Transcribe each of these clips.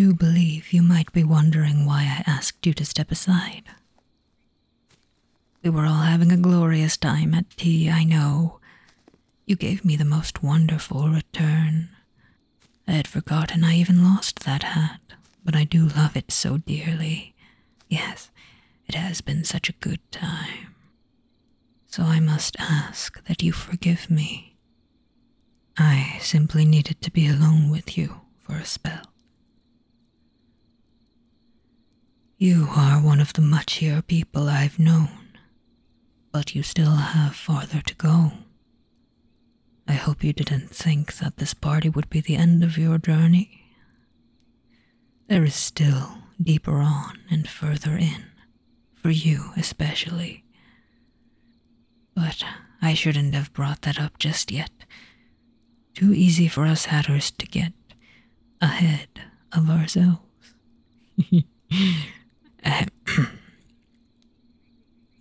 do believe you might be wondering why I asked you to step aside. We were all having a glorious time at tea, I know. You gave me the most wonderful return. I had forgotten I even lost that hat, but I do love it so dearly. Yes, it has been such a good time. So I must ask that you forgive me. I simply needed to be alone with you for a spell. You are one of the muchier people I've known, but you still have farther to go. I hope you didn't think that this party would be the end of your journey. There is still deeper on and further in, for you especially. But I shouldn't have brought that up just yet. Too easy for us hatters to get ahead of ourselves.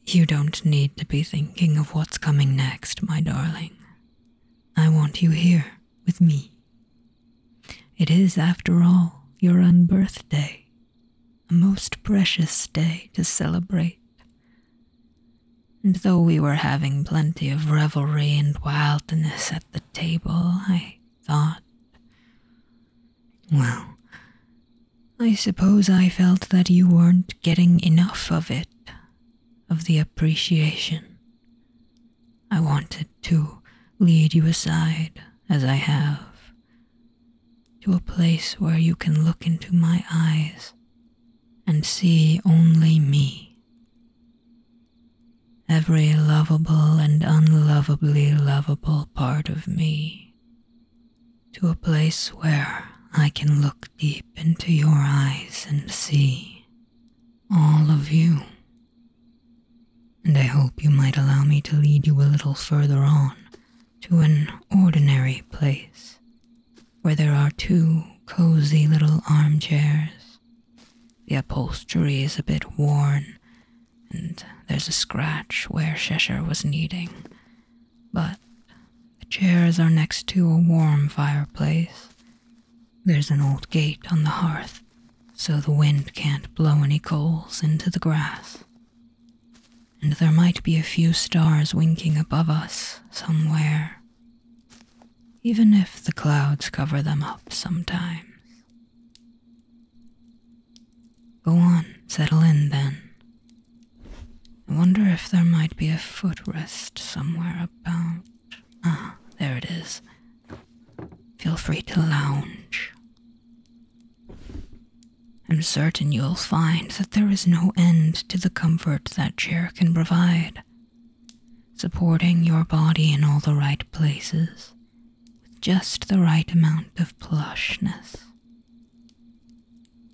You don't need to be thinking of what's coming next, my darling. I want you here with me. It is, after all, your unbirthday, a most precious day to celebrate. And though we were having plenty of revelry and wildness at the table, I thought, well, I suppose I felt that you weren't getting enough of it, of the appreciation. I wanted to lead you aside, as I have, to a place where you can look into my eyes and see only me. Every lovable and unlovably lovable part of me, to a place where I can look deep into your eyes and see all of you. And I hope you might allow me to lead you a little further on to an ordinary place where there are 2 cozy little armchairs. The upholstery is a bit worn, and there's a scratch where Cheshire was kneading, but the chairs are next to a warm fireplace. There's an old gate on the hearth, so the wind can't blow any coals into the grass. And there might be a few stars winking above us somewhere, even if the clouds cover them up sometimes. Go on, settle in then. I wonder if there might be a footrest somewhere about. Ah, there it is. Feel free to lounge. I'm certain you'll find that there is no end to the comfort that chair can provide, supporting your body in all the right places, with just the right amount of plushness.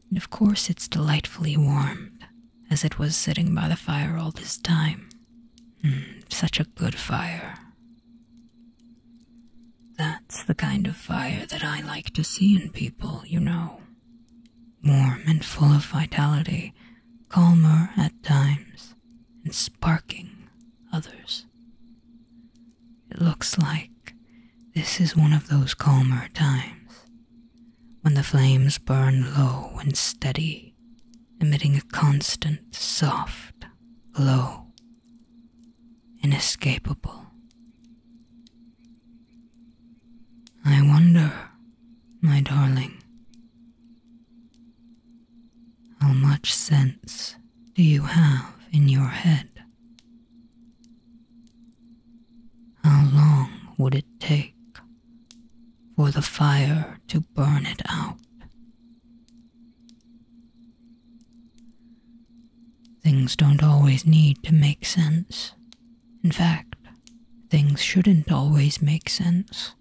And of course it's delightfully warmed, as it was sitting by the fire all this time. Such a good fire. That's the kind of fire that I like to see in people, you know. Warm and full of vitality, calmer at times, and sparking others. It looks like this is one of those calmer times, when the flames burn low and steady, emitting a constant, soft glow, inescapable. I wonder, my darling, how much sense do you have in your head? How long would it take for the fire to burn it out? Things don't always need to make sense. In fact, things shouldn't always make sense.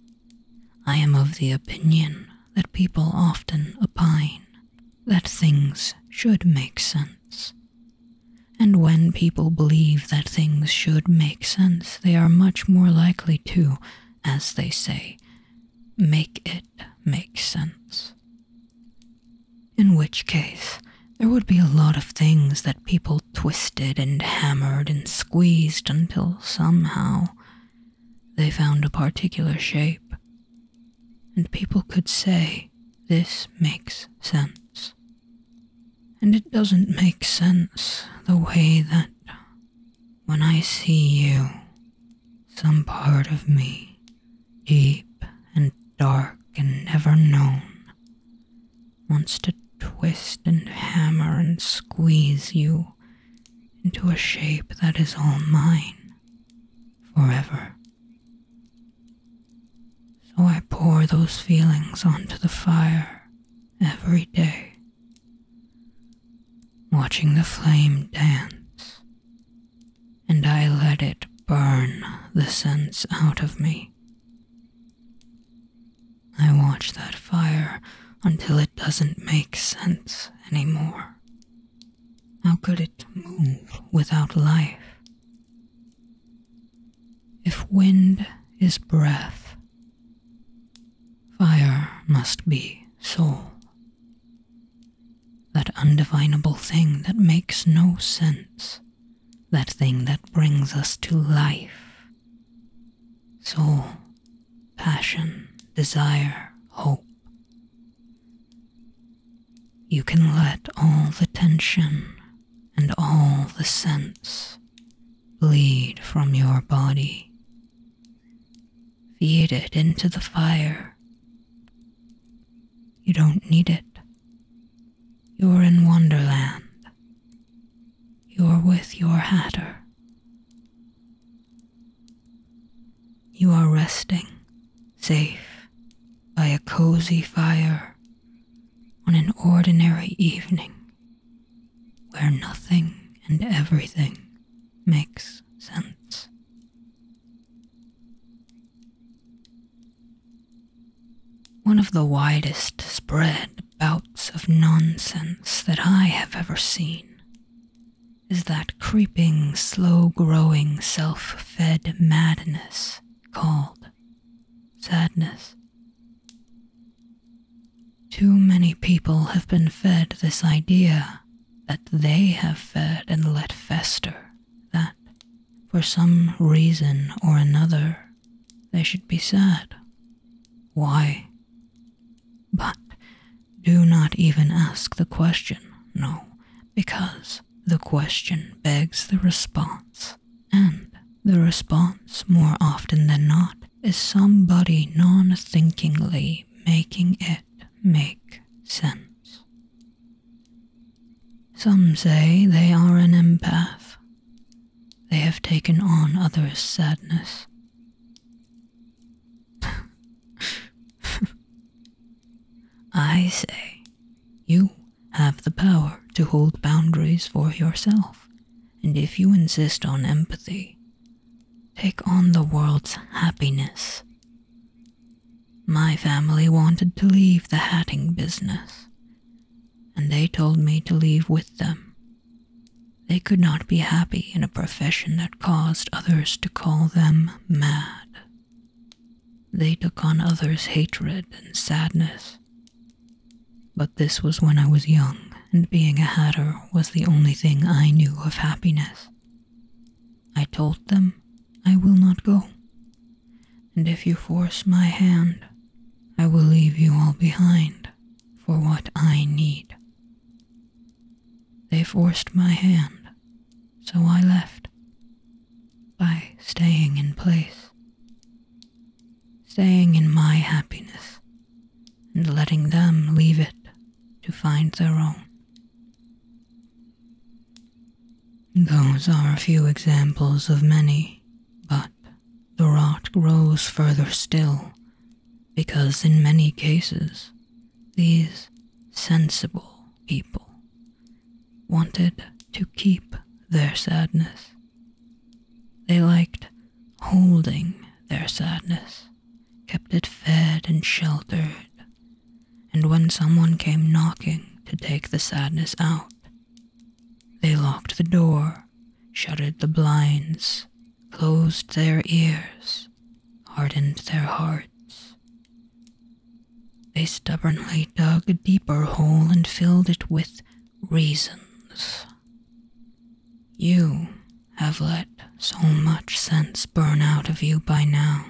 I am of the opinion that people often opine that things should make sense. And when people believe that things should make sense, they are much more likely to, as they say, make it make sense. In which case, there would be a lot of things that people twisted and hammered and squeezed until somehow they found a particular shape, and people could say, this makes sense. And it doesn't make sense the way that when I see you, some part of me, deep and dark and never known, wants to twist and hammer and squeeze you into a shape that is all mine, forever. So I pour those feelings onto the fire every day, watching the flame dance, and I let it burn the sense out of me. I watch that fire until it doesn't make sense anymore. How could it move without life? If wind is breath, fire must be soul. That undefinable thing that makes no sense, that thing that brings us to life. Soul, passion, desire, hope. You can let all the tension and all the sense bleed from your body. Feed it into the fire. You don't need it. You're in Wonderland. You're with your hatter. You are resting, safe, by a cozy fire on an ordinary evening where nothing and everything makes sense. One of the widest spread bouts of nonsense that I have ever seen is that creeping, slow-growing, self-fed madness called sadness. Too many people have been fed this idea that they have fed and let fester, that, for some reason or another, they should be sad. Why? But do not even ask the question, no, because the question begs the response, and the response, more often than not, is somebody non-thinkingly making it make sense. Some say they are an empath. They have taken on others' sadness. I say, you have the power to hold boundaries for yourself, and if you insist on empathy, take on the world's happiness. My family wanted to leave the hatting business, and they told me to leave with them. They could not be happy in a profession that caused others to call them mad. They took on others' hatred and sadness. But this was when I was young, and being a hatter was the only thing I knew of happiness. I told them I will not go, and if you force my hand, I will leave you all behind for what I need. They forced my hand, so I left, by staying in place, staying in my happiness, and letting them leave it to find their own. Those are a few examples of many, but the rot grows further still, because in many cases, these sensible people wanted to keep their sadness. They liked holding their sadness, kept it fed and sheltered, and when someone came knocking to take the sadness out, they locked the door, shuttered the blinds, closed their ears, hardened their hearts. They stubbornly dug a deeper hole and filled it with reasons. You have let so much sense burn out of you by now,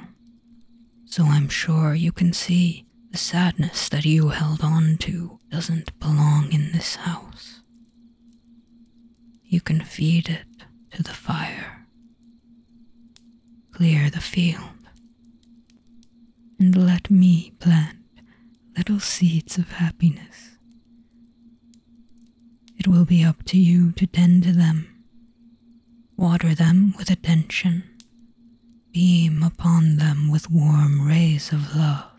so I'm sure you can see the sadness that you held on to doesn't belong in this house. you can feed it to the fire, clear the field, and let me plant little seeds of happiness. It will be up to you to tend to them, water them with attention, beam upon them with warm rays of love,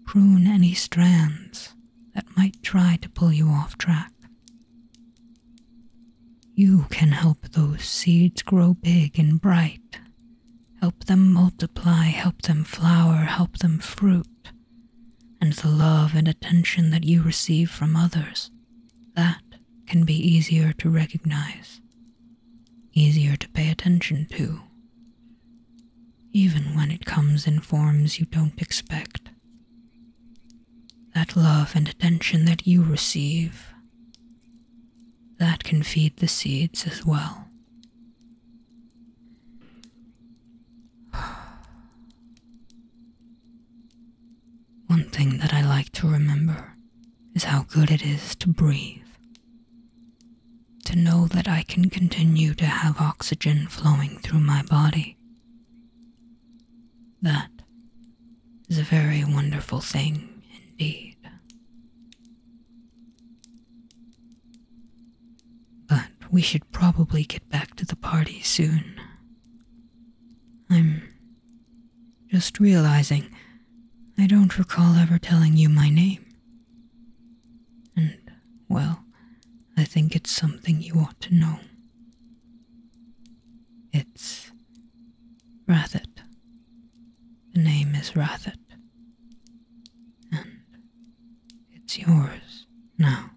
prune any strands that might try to pull you off track. You can help those seeds grow big and bright, help them multiply, help them flower, help them fruit, and the love and attention that you receive from others, that can be easier to recognize, easier to pay attention to, even when it comes in forms you don't expect. That love and attention that you receive, that can feed the seeds as well. One thing that I like to remember is how good it is to breathe. To know that I can continue to have oxygen flowing through my body. That is a very wonderful thing indeed. But we should probably get back to the party soon. I'm just realizing I don't recall ever telling you my name. And, well, I think it's something you ought to know. It's Rathet. The name is Rathet. And it's yours now.